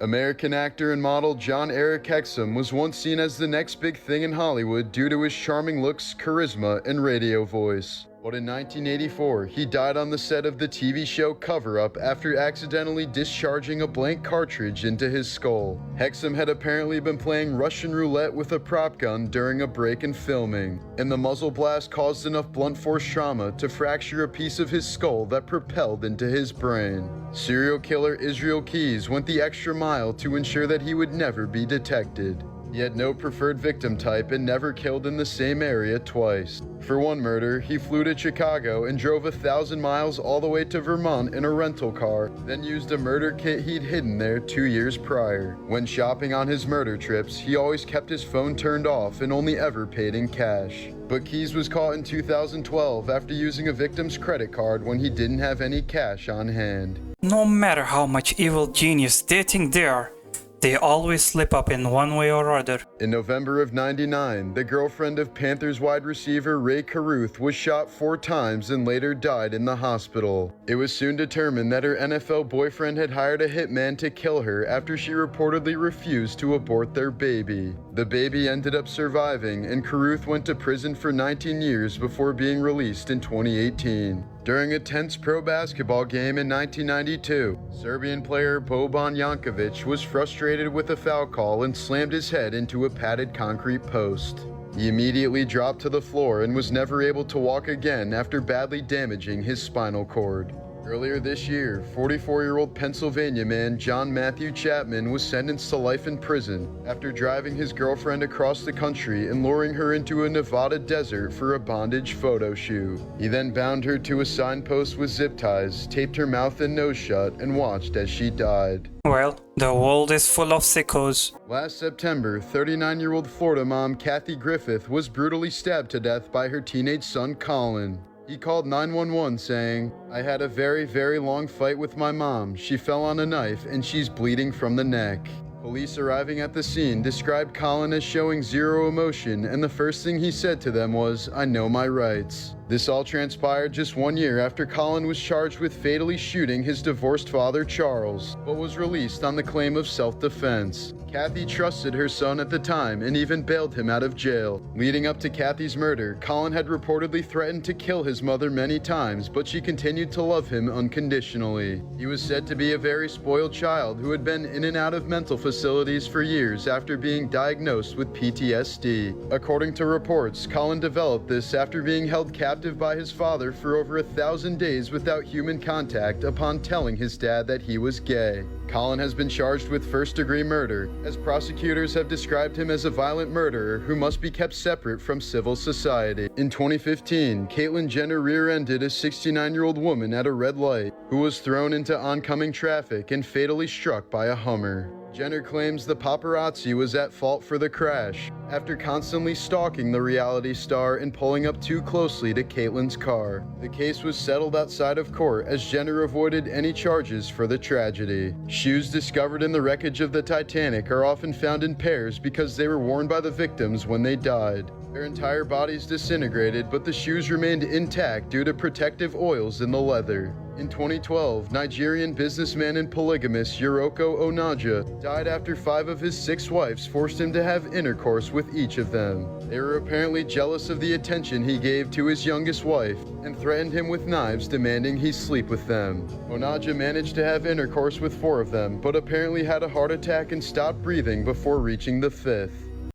American actor and model John Eric Hexum was once seen as the next big thing in Hollywood due to his charming looks, charisma, and radio voice. But in 1984, he died on the set of the TV show Cover Up after accidentally discharging a blank cartridge into his skull. Hexum had apparently been playing Russian roulette with a prop gun during a break in filming, and the muzzle blast caused enough blunt force trauma to fracture a piece of his skull that propelled into his brain. Serial killer Israel Keyes went the extra mile to ensure that he would never be detected. He had no preferred victim type and never killed in the same area twice. For one murder, he flew to Chicago and drove 1,000 miles all the way to Vermont in a rental car, then used a murder kit he'd hidden there 2 years prior. When shopping on his murder trips, he always kept his phone turned off and only ever paid in cash. But Keyes was caught in 2012 after using a victim's credit card when he didn't have any cash on hand. No matter how much evil genius they think they are, they always slip up in one way or other. In November of '99, the girlfriend of Panthers wide receiver Ray Caruth was shot 4 times and later died in the hospital. It was soon determined that her NFL boyfriend had hired a hitman to kill her after she reportedly refused to abort their baby. The baby ended up surviving, and Caruth went to prison for 19 years before being released in 2018. During a tense pro basketball game in 1992, Serbian player Boban Jankovic was frustrated with a foul call and slammed his head into a padded concrete post. He immediately dropped to the floor and was never able to walk again after badly damaging his spinal cord. Earlier this year, 44-year-old Pennsylvania man John Matthew Chapman was sentenced to life in prison after driving his girlfriend across the country and luring her into a Nevada desert for a bondage photo shoot. He then bound her to a signpost with zip ties, taped her mouth and nose shut, and watched as she died. Well, the world is full of sickos. Last September, 39-year-old Florida mom Kathy Griffith was brutally stabbed to death by her teenage son Colin. He called 911 saying, "I had a very long fight with my mom. She fell on a knife and she's bleeding from the neck." Police arriving at the scene described Colin as showing zero emotion, and the first thing he said to them was, "I know my rights." This all transpired just 1 year after Colin was charged with fatally shooting his divorced father Charles, but was released on the claim of self-defense. Kathy trusted her son at the time and even bailed him out of jail. Leading up to Kathy's murder, Colin had reportedly threatened to kill his mother many times, but she continued to love him unconditionally. He was said to be a very spoiled child who had been in and out of mental facilities for years after being diagnosed with PTSD. According to reports, Colin developed this after being held captive by his father for over 1,000 days without human contact upon telling his dad that he was gay. Colin has been charged with first-degree murder, as prosecutors have described him as a violent murderer who must be kept separate from civil society. In 2015, Caitlyn Jenner rear-ended a 69-year-old woman at a red light who was thrown into oncoming traffic and fatally struck by a Hummer. Jenner claims the paparazzi was at fault for the crash after constantly stalking the reality star and pulling up too closely to Caitlyn's car. The case was settled outside of court as Jenner avoided any charges for the tragedy. Shoes discovered in the wreckage of the Titanic are often found in pairs because they were worn by the victims when they died. Their entire bodies disintegrated, but the shoes remained intact due to protective oils in the leather. In 2012, Nigerian businessman and polygamist Yoroko Onaja died after 5 of his 6 wives forced him to have intercourse with each of them. They were apparently jealous of the attention he gave to his youngest wife and threatened him with knives, demanding he sleep with them. Onaja managed to have intercourse with 4 of them, but apparently had a heart attack and stopped breathing before reaching the 5th.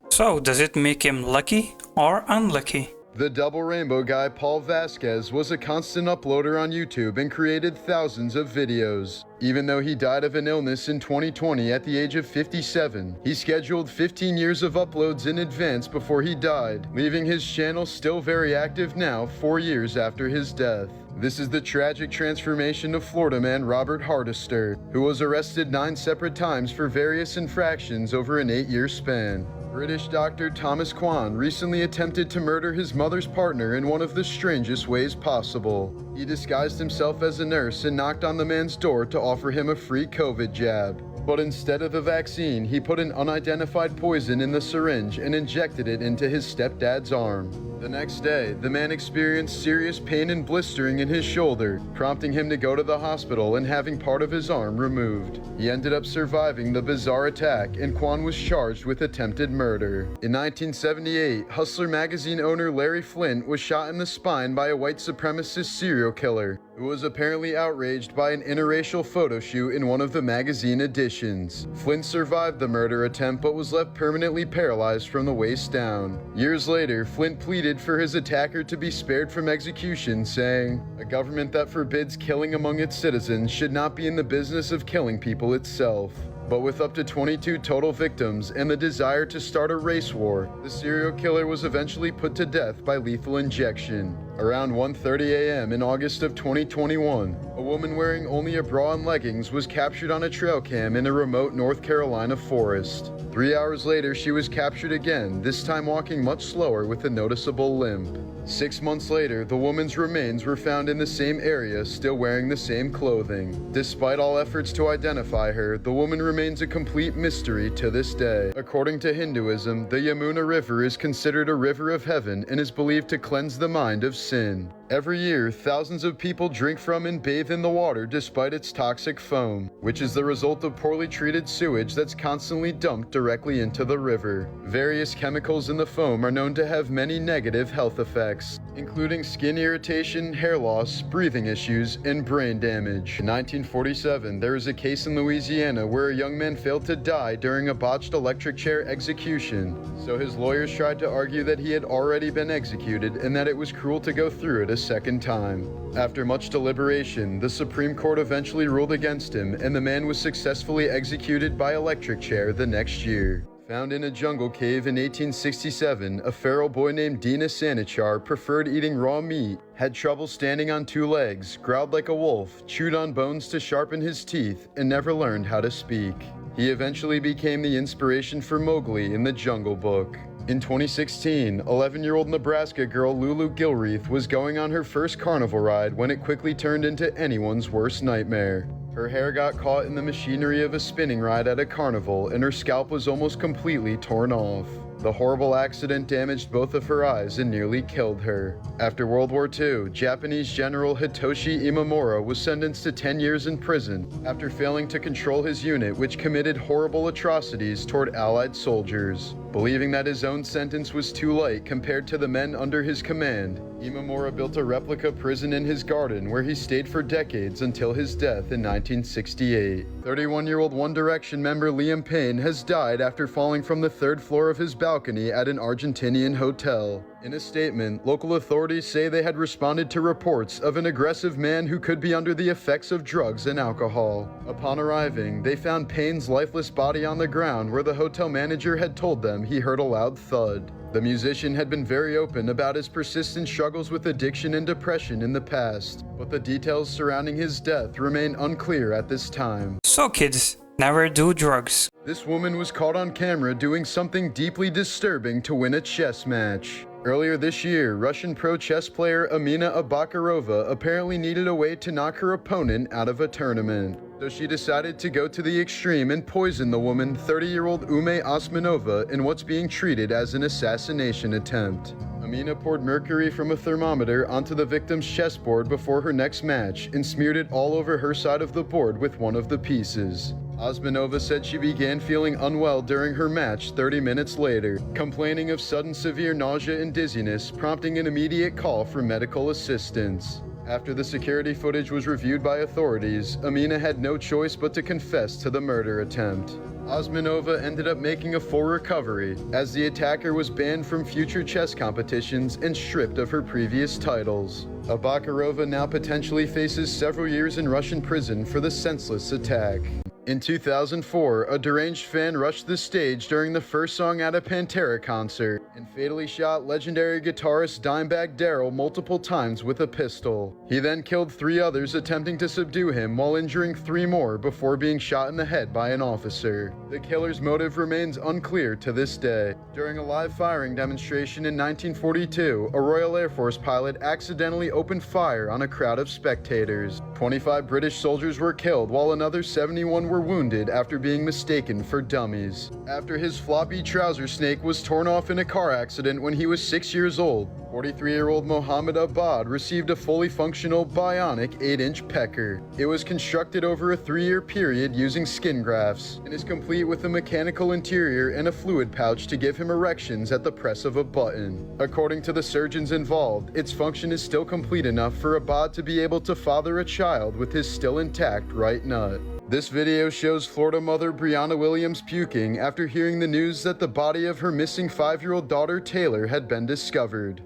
So, does it make him lucky or unlucky? The double rainbow guy Paul Vasquez was a constant uploader on YouTube and created thousands of videos. Even though he died of an illness in 2020 at the age of 57, he scheduled 15 years of uploads in advance before he died, leaving his channel still very active now 4 years after his death. This is the tragic transformation of Florida man Robert Hardister, who was arrested 9 separate times for various infractions over an 8-year span. British doctor Thomas Kwan recently attempted to murder his mother's partner in one of the strangest ways possible. He disguised himself as a nurse and knocked on the man's door to offer him a free COVID jab. but instead of the vaccine, he put an unidentified poison in the syringe and injected it into his stepdad's arm. The next day, the man experienced serious pain and blistering in his shoulder, prompting him to go to the hospital and having part of his arm removed. He ended up surviving the bizarre attack, and Quan was charged with attempted murder. In 1978, Hustler magazine owner Larry Flynt was shot in the spine by a white supremacist serial killer, who was apparently outraged by an interracial photo shoot in one of the magazine editions. Flynt survived the murder attempt but was left permanently paralyzed from the waist down. Years later, Flynt pleaded for his attacker to be spared from execution, saying, "A government that forbids killing among its citizens should not be in the business of killing people itself." But with up to 22 total victims and the desire to start a race war, the serial killer was eventually put to death by lethal injection. Around 1:30 a.m. in August of 2021, a woman wearing only a bra and leggings was captured on a trail cam in a remote North Carolina forest. 3 hours later, she was captured again, this time walking much slower with a noticeable limp. 6 months later, the woman's remains were found in the same area, still wearing the same clothing. Despite all efforts to identify her, the woman remains a complete mystery to this day. According to Hinduism, the Yamuna River is considered a river of heaven and is believed to cleanse the mind of sin. Every year, thousands of people drink from and bathe in the water despite its toxic foam, which is the result of poorly treated sewage that's constantly dumped directly into the river. Various chemicals in the foam are known to have many negative health effects, including skin irritation, hair loss, breathing issues, and brain damage. In 1947, there was a case in Louisiana where a young man failed to die during a botched electric chair execution, so his lawyers tried to argue that he had already been executed and that it was cruel to go through it a second time. After much deliberation, the Supreme Court eventually ruled against him, and the man was successfully executed by electric chair the next year. Found in a jungle cave in 1867, a feral boy named Dina Sanichar preferred eating raw meat, had trouble standing on two legs, growled like a wolf, chewed on bones to sharpen his teeth, and never learned how to speak. He eventually became the inspiration for Mowgli in the Jungle Book. In 2016, 11-year-old Nebraska girl Lulu Gilreath was going on her first carnival ride when it quickly turned into anyone's worst nightmare. Her hair got caught in the machinery of a spinning ride at a carnival, and her scalp was almost completely torn off. The horrible accident damaged both of her eyes and nearly killed her. After World War II, Japanese General Hitoshi Imamura was sentenced to 10 years in prison after failing to control his unit, which committed horrible atrocities toward Allied soldiers. Believing that his own sentence was too light compared to the men under his command, Imamura built a replica prison in his garden where he stayed for decades until his death in 1968. 31-year-old One Direction member Liam Payne has died after falling from the third floor of his balcony at an Argentinian hotel. In a statement, local authorities say they had responded to reports of an aggressive man who could be under the effects of drugs and alcohol. Upon arriving, they found Payne's lifeless body on the ground where the hotel manager had told them he heard a loud thud. The musician had been very open about his persistent struggles with addiction and depression in the past, but the details surrounding his death remain unclear at this time. So kids, never do drugs. This woman was caught on camera doing something deeply disturbing to win a chess match. Earlier this year, Russian pro chess player Amina Abakarova apparently needed a way to knock her opponent out of a tournament. So she decided to go to the extreme and poison the woman, 30-year-old Ume Osmanova, in what's being treated as an assassination attempt. Amina poured mercury from a thermometer onto the victim's chessboard before her next match and smeared it all over her side of the board with one of the pieces. Osmanova said she began feeling unwell during her match 30 minutes later, complaining of sudden severe nausea and dizziness, prompting an immediate call for medical assistance. After the security footage was reviewed by authorities, Amina had no choice but to confess to the murder attempt. Osmanova ended up making a full recovery, as the attacker was banned from future chess competitions and stripped of her previous titles. Abakarova now potentially faces several years in Russian prison for the senseless attack. In 2004, a deranged fan rushed the stage during the first song at a Pantera concert and fatally shot legendary guitarist Dimebag Darrell multiple times with a pistol. He then killed 3 others attempting to subdue him while injuring 3 more before being shot in the head by an officer. The killer's motive remains unclear to this day. During a live firing demonstration in 1942, a Royal Air Force pilot accidentally opened fire on a crowd of spectators. 25 British soldiers were killed while another 71 were were wounded after being mistaken for dummies. After his floppy trouser snake was torn off in a car accident when he was 6 years old, 43-year-old Mohammed Abad received a fully functional bionic 8-inch pecker. It was constructed over a 3-year period using skin grafts and is complete with a mechanical interior and a fluid pouch to give him erections at the press of a button. According to the surgeons involved, its function is still complete enough for Abad to be able to father a child with his still intact right nut. This video shows Florida mother Brianna Williams puking after hearing the news that the body of her missing 5-year-old daughter Taylor had been discovered.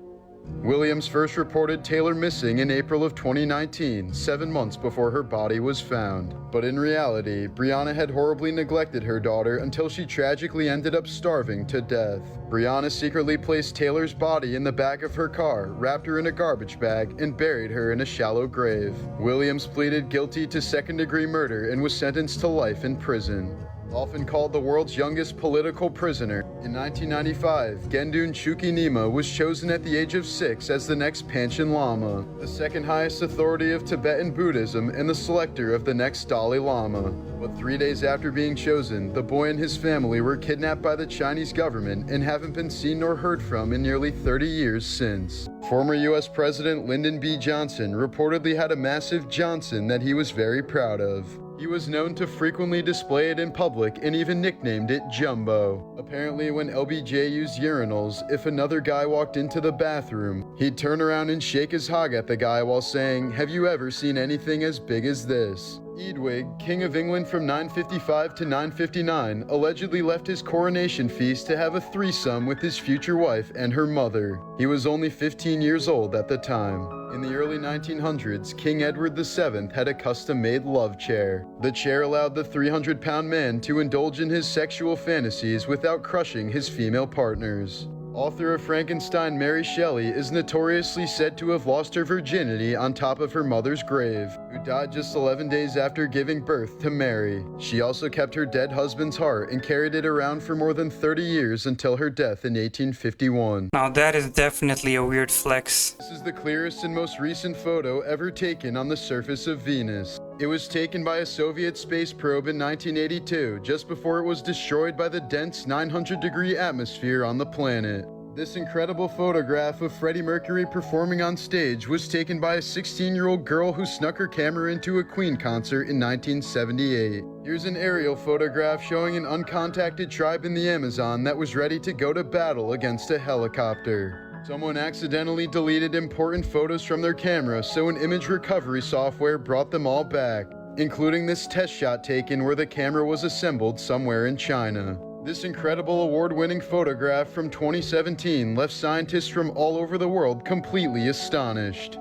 Williams first reported Taylor missing in April of 2019, 7 months before her body was found. But in reality, Brianna had horribly neglected her daughter until she tragically ended up starving to death. Brianna secretly placed Taylor's body in the back of her car, wrapped her in a garbage bag, and buried her in a shallow grave. Williams pleaded guilty to second-degree murder and was sentenced to life in prison. Often called the world's youngest political prisoner, in 1995, Gendun Chuki-Nyima was chosen at the age of 6 as the next Panchen Lama, the second highest authority of Tibetan Buddhism and the selector of the next Dalai Lama. But 3 days after being chosen, the boy and his family were kidnapped by the Chinese government and haven't been seen nor heard from in nearly 30 years since. Former U.S. President Lyndon B. Johnson reportedly had a massive Johnson that he was very proud of. He was known to frequently display it in public and even nicknamed it Jumbo. Apparently, when LBJ used urinals, if another guy walked into the bathroom, he'd turn around and shake his hog at the guy while saying, "Have you ever seen anything as big as this?" Eadwig, King of England from 955 to 959, allegedly left his coronation feast to have a threesome with his future wife and her mother. He was only 15 years old at the time. In the early 1900s, King Edward VII had a custom-made love chair. The chair allowed the 300-pound man to indulge in his sexual fantasies without crushing his female partners. Author of Frankenstein, Mary Shelley, is notoriously said to have lost her virginity on top of her mother's grave, who died just 11 days after giving birth to Mary. She also kept her dead husband's heart and carried it around for more than 30 years until her death in 1851. Now that is definitely a weird flex. This is the clearest and most recent photo ever taken on the surface of Venus. It was taken by a Soviet space probe in 1982, just before it was destroyed by the dense 900-degree atmosphere on the planet. This incredible photograph of Freddie Mercury performing on stage was taken by a 16-year-old girl who snuck her camera into a Queen concert in 1978. Here's an aerial photograph showing an uncontacted tribe in the Amazon that was ready to go to battle against a helicopter. Someone accidentally deleted important photos from their camera, so an image recovery software brought them all back, including this test shot taken where the camera was assembled somewhere in China. This incredible award-winning photograph from 2017 left scientists from all over the world completely astonished.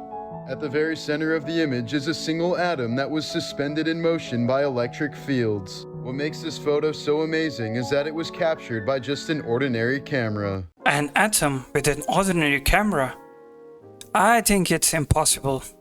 At the very center of the image is a single atom that was suspended in motion by electric fields. What makes this photo so amazing is that it was captured by just an ordinary camera. An atom with an ordinary camera? I think it's impossible.